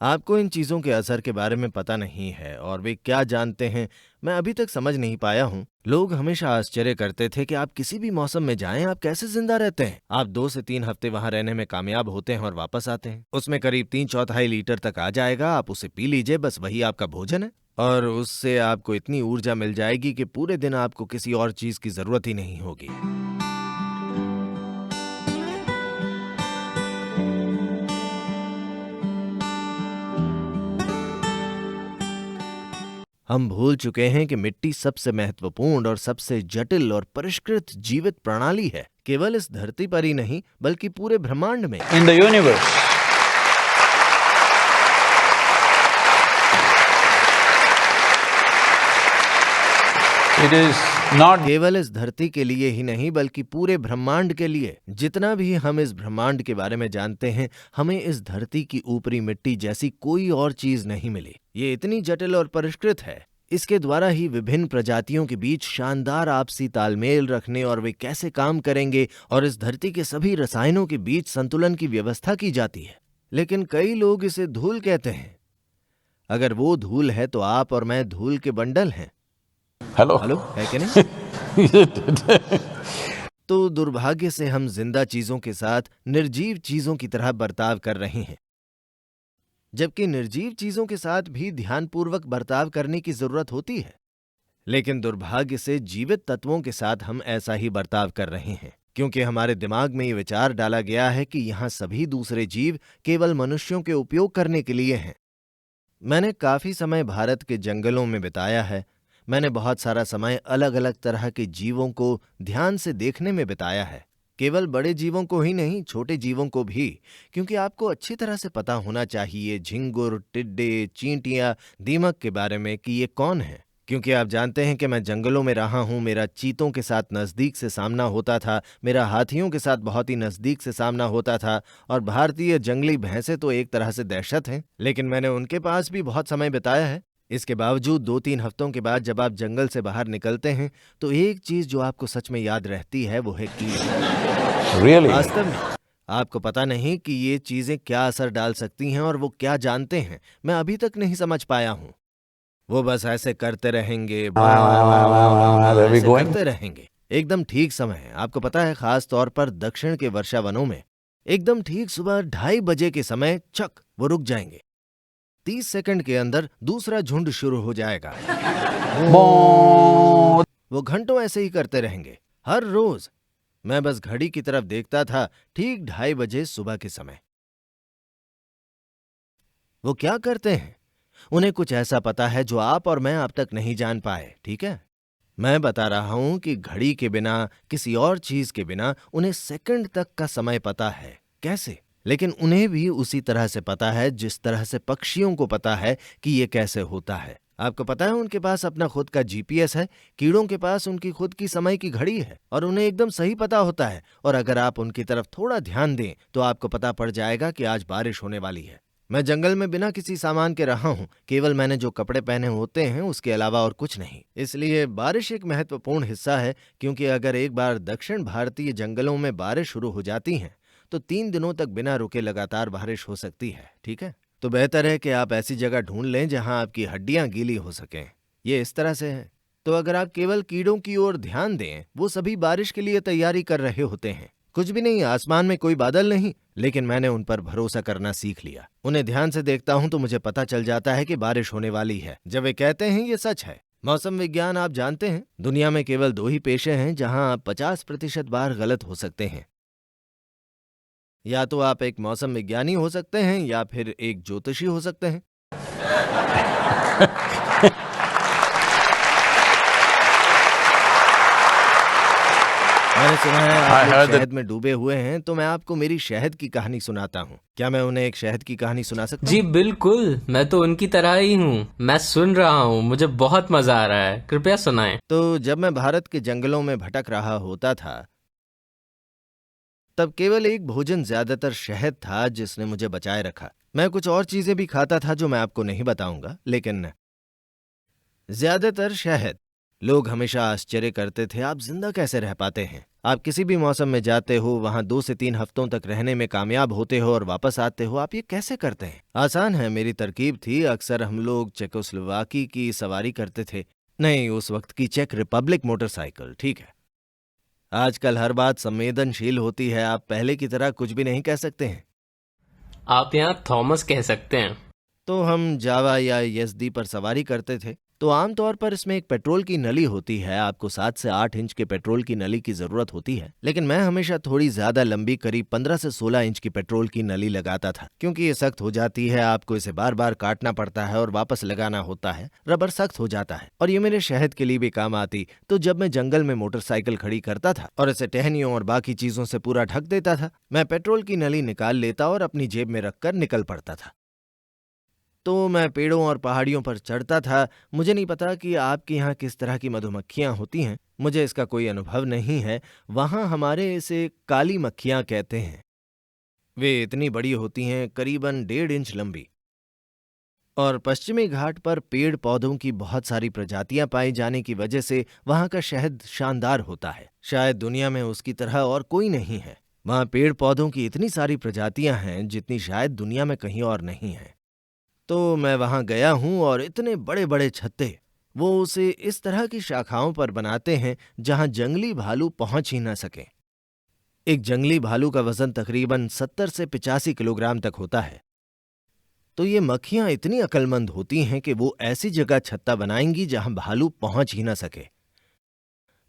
आपको इन चीजों के असर के बारे में पता नहीं है और वे क्या जानते हैं, मैं अभी तक समझ नहीं पाया हूँ। लोग हमेशा आश्चर्य करते थे कि आप किसी भी मौसम में जाएं, आप कैसे जिंदा रहते हैं। आप 2 से 3 हफ्ते वहां रहने में कामयाब होते हैं और वापस आते हैं। उसमें करीब 3/4 लीटर तक आ जाएगा। आप उसे पी लीजिए, बस वही आपका भोजन है और उससे आपको इतनी ऊर्जा मिल जाएगी कि पूरे दिन आपको किसी और चीज की जरूरत ही नहीं होगी। हम भूल चुके हैं कि मिट्टी सबसे महत्वपूर्ण और सबसे जटिल और परिष्कृत जीवित प्रणाली है, केवल इस धरती पर ही नहीं बल्कि पूरे ब्रह्मांड में। in the universe. It is not केवल इस धरती के लिए ही नहीं बल्कि पूरे ब्रह्मांड के लिए। जितना भी हम इस ब्रह्मांड के बारे में जानते हैं, हमें इस धरती की ऊपरी मिट्टी जैसी कोई और चीज नहीं मिली। ये इतनी जटिल और परिष्कृत है। इसके द्वारा ही विभिन्न प्रजातियों के बीच शानदार आपसी तालमेल रखने और वे कैसे काम करेंगे और इस धरती के सभी रसायनों के बीच संतुलन की व्यवस्था की जाती है। लेकिन कई लोग इसे धूल कहते हैं। अगर वो धूल है तो आप और मैं धूल के बंडल हैं। hello. हेलो, है कि नहीं? तो दुर्भाग्य से हम जिंदा चीजों के साथ निर्जीव चीजों की तरह बर्ताव कर रहे हैं, जबकि निर्जीव चीजों के साथ भी ध्यानपूर्वक बर्ताव करने की जरूरत होती है। लेकिन दुर्भाग्य से जीवित तत्वों के साथ हम ऐसा ही बर्ताव कर रहे हैं, क्योंकि हमारे दिमाग में ये विचार डाला गया है कि यहाँ सभी दूसरे जीव केवल मनुष्यों के उपयोग करने के लिए हैं। मैंने काफी समय भारत के जंगलों में बिताया है। मैंने बहुत सारा समय अलग अलग तरह के जीवों को ध्यान से देखने में बिताया है, केवल बड़े जीवों को ही नहीं, छोटे जीवों को भी, क्योंकि आपको अच्छी तरह से पता होना चाहिए झिंगुर, टिड्डे, चींटियां, दीमक के बारे में कि ये कौन है। क्योंकि आप जानते हैं कि मैं जंगलों में रहा हूं, मेरा चीतों के साथ नजदीक से सामना होता था, मेरा हाथियों के साथ बहुत ही नजदीक से सामना होता था, और भारतीय जंगली भैंसे तो एक तरह से दहशत हैं, लेकिन मैंने उनके पास भी बहुत समय बिताया है। इसके बावजूद 2-3 हफ्तों के बाद जब आप जंगल से बाहर निकलते हैं तो एक चीज जो आपको सच में याद रहती है वो है कीड़े। Really? वास्तव में आपको पता नहीं कि ये चीजें क्या असर डाल सकती हैं और वो क्या जानते हैं, मैं अभी तक नहीं समझ पाया हूं। वो बस ऐसे करते रहेंगे, Where we ऐसे going? करते रहेंगे। एकदम ठीक समय है, आपको पता है, खास तौर पर दक्षिण के वर्षा वनों में एकदम ठीक सुबह 2:30 के समय चक वो रुक जाएंगे। 30 सेकंड के अंदर दूसरा झुंड शुरू हो जाएगा। Bon. वो घंटों ऐसे ही करते रहेंगे, हर रोज। मैं बस घड़ी की तरफ देखता था, ठीक 2:30 सुबह के समय। वो क्या करते हैं? उन्हें कुछ ऐसा पता है जो आप और मैं अब तक नहीं जान पाए, ठीक है? मैं बता रहा हूं कि घड़ी के बिना, किसी और चीज के बिना उन्हें सेकंड तक का समय पता है। कैसे? लेकिन उन्हें भी उसी तरह से पता है जिस तरह से पक्षियों को पता है कि ये कैसे होता है। आपको पता है उनके पास अपना खुद का जीपीएस है, कीड़ों के पास उनकी खुद की समय की घड़ी है और उन्हें एकदम सही पता होता है। और अगर आप उनकी तरफ थोड़ा ध्यान दें तो आपको पता पड़ जाएगा कि आज बारिश होने वाली है। मैं जंगल में बिना किसी सामान के रहा हूँ, केवल मैंने जो कपड़े पहने होते हैं उसके अलावा और कुछ नहीं। इसलिए बारिश एक महत्वपूर्ण हिस्सा है, क्योंकि अगर एक बार दक्षिण भारतीय जंगलों में बारिश शुरू हो जाती है तो 3 दिनों तक बिना रुके लगातार बारिश हो सकती है, ठीक है? तो बेहतर है कि आप ऐसी जगह ढूंढ लें जहां आपकी हड्डियां गीली हो सकें। ये इस तरह से है। तो अगर आप केवल कीड़ों की ओर ध्यान दें, वो सभी बारिश के लिए तैयारी कर रहे होते हैं। कुछ भी नहीं, आसमान में कोई बादल नहीं, लेकिन मैंने उन पर भरोसा करना सीख लिया। उन्हें ध्यान से देखता हूं तो मुझे पता चल जाता है कि बारिश होने वाली है। जब वे कहते हैं ये सच है। मौसम विज्ञान आप जानते हैं, दुनिया में केवल 2 ही पेशे हैं जहां आप 50% बार गलत हो सकते हैं। या तो आप एक मौसम विज्ञानी हो सकते हैं या फिर एक ज्योतिषी हो सकते हैं। मैंने सुना है I आप लोग heard that. शहद में डूबे हुए हैं, तो मैं आपको मेरी शहद की कहानी सुनाता हूँ। क्या मैं उन्हें एक शहद की कहानी सुना सकता हूँ? जी बिल्कुल, मैं तो उनकी तरह ही हूँ। मैं सुन रहा हूँ, मुझे बहुत मजा आ रहा है। कृपया सुनाएं। तो जब मैं भारत के जंगलों में भटक रहा होता था तब केवल एक भोजन ज्यादातर शहद था जिसने मुझे बचाए रखा। मैं कुछ और चीजें भी खाता था जो मैं आपको नहीं बताऊंगा, लेकिन ज्यादातर शहद। लोग हमेशा आश्चर्य करते थे, आप जिंदा कैसे रह पाते हैं? आप किसी भी मौसम में जाते हो, वहां 2 से 3 हफ्तों तक रहने में कामयाब होते हो और वापस आते हो, आप ये कैसे करते हैं? आसान है, मेरी तरकीब थी। अक्सर हम लोग चेकोस्लोवाकी की सवारी करते थे। नहीं, उस वक्त की चेक रिपब्लिक मोटरसाइकिल, ठीक है। आजकल हर बात संवेदनशील होती है, आप पहले की तरह कुछ भी नहीं कह सकते हैं। आप यहाँ थॉमस कह सकते हैं। तो हम जावा या यजदी पर सवारी करते थे। तो आमतौर पर इसमें एक पेट्रोल की नली होती है, आपको 7 से 8 इंच के पेट्रोल की नली की जरूरत होती है, लेकिन मैं हमेशा थोड़ी ज्यादा लंबी, करीब 15 से 16 इंच की पेट्रोल की नली लगाता था, क्योंकि ये सख्त हो जाती है, आपको इसे बार बार काटना पड़ता है और वापस लगाना होता है, रबर सख्त हो जाता है, और ये मेरे शहद के लिए भी काम आती। तो जब मैं जंगल में मोटरसाइकिल खड़ी करता था और इसे टहनियों और बाकी चीजों से पूरा ढक देता था, मैं पेट्रोल की नली निकाल लेता और अपनी जेब में रखकर निकल पड़ता था। तो मैं पेड़ों और पहाड़ियों पर चढ़ता था। मुझे नहीं पता कि आपके यहाँ किस तरह की मधुमक्खियाँ होती हैं, मुझे इसका कोई अनुभव नहीं है। वहाँ हमारे इसे काली मक्खियाँ कहते हैं। वे इतनी बड़ी होती हैं, करीबन 1.5 इंच लंबी, और पश्चिमी घाट पर पेड़ पौधों की बहुत सारी प्रजातियां पाई जाने की वजह से वहाँ का शहद शानदार होता है। शायद दुनिया में उसकी तरह और कोई नहीं है। वहाँ पेड़ पौधों की इतनी सारी प्रजातियां हैं जितनी शायद दुनिया में कहीं और नहीं है। तो मैं वहां गया हूं और इतने बड़े बड़े छत्ते, वो उसे इस तरह की शाखाओं पर बनाते हैं जहां जंगली भालू पहुंच ही न सके। एक जंगली भालू का वजन तकरीबन 70 से 85 किलोग्राम तक होता है। तो ये मक्खियां इतनी अक्लमंद होती हैं कि वो ऐसी जगह छत्ता बनाएंगी जहां भालू पहुंच ही न सके।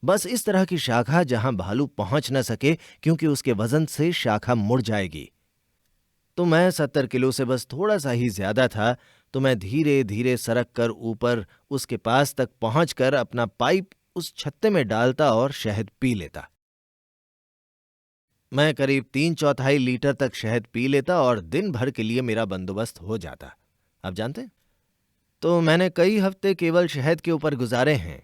बस इस तरह की शाखा जहां भालू पहुंच न सके, क्योंकि उसके वजन से शाखा मुड़ जाएगी। तो मैं 70 किलो से बस थोड़ा सा ही ज्यादा था, तो मैं धीरे धीरे सरक कर ऊपर उसके पास तक पहुंचकर अपना पाइप उस छत्ते में डालता और शहद पी लेता। मैं करीब 3/4 लीटर तक शहद पी लेता और दिन भर के लिए मेरा बंदोबस्त हो जाता। आप जानते हैं, तो मैंने कई हफ्ते केवल शहद के ऊपर गुजारे हैं।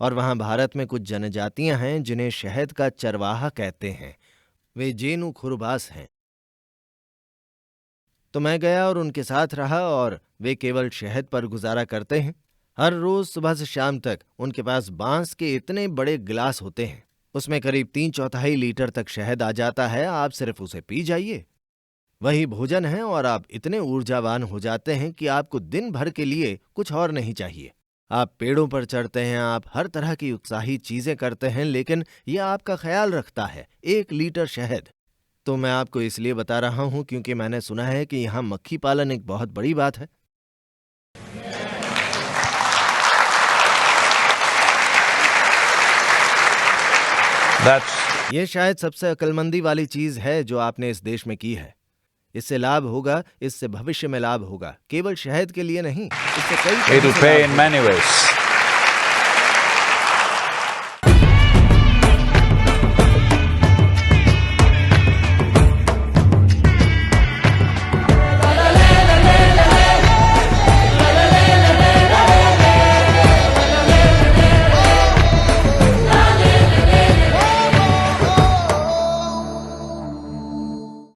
और वहां भारत में कुछ जनजातियां हैं जिन्हें शहद का चरवाहा कहते हैं। वे जेनु खुरबास हैं। तो मैं गया और उनके साथ रहा, और वे केवल शहद पर गुजारा करते हैं। हर रोज सुबह से शाम तक उनके पास बांस के इतने बड़े गिलास होते हैं, उसमें करीब 3/4 लीटर तक शहद आ जाता है। आप सिर्फ उसे पी जाइए, वही भोजन है, और आप इतने ऊर्जावान हो जाते हैं कि आपको दिन भर के लिए कुछ और नहीं चाहिए। आप पेड़ों पर चढ़ते हैं, आप हर तरह की उत्साही चीजें करते हैं, लेकिन यह आपका ख्याल रखता है। 1 लीटर शहद। तो मैं आपको इसलिए बता रहा हूं क्योंकि मैंने सुना है कि यहां मक्खी पालन एक बहुत बड़ी बात है। ये शायद सबसे अक्लमंदी वाली चीज है जो आपने इस देश में की है। इससे लाभ होगा, इससे भविष्य में लाभ होगा, केवल शहद के लिए नहीं, इससे कई It'll pay in many ways.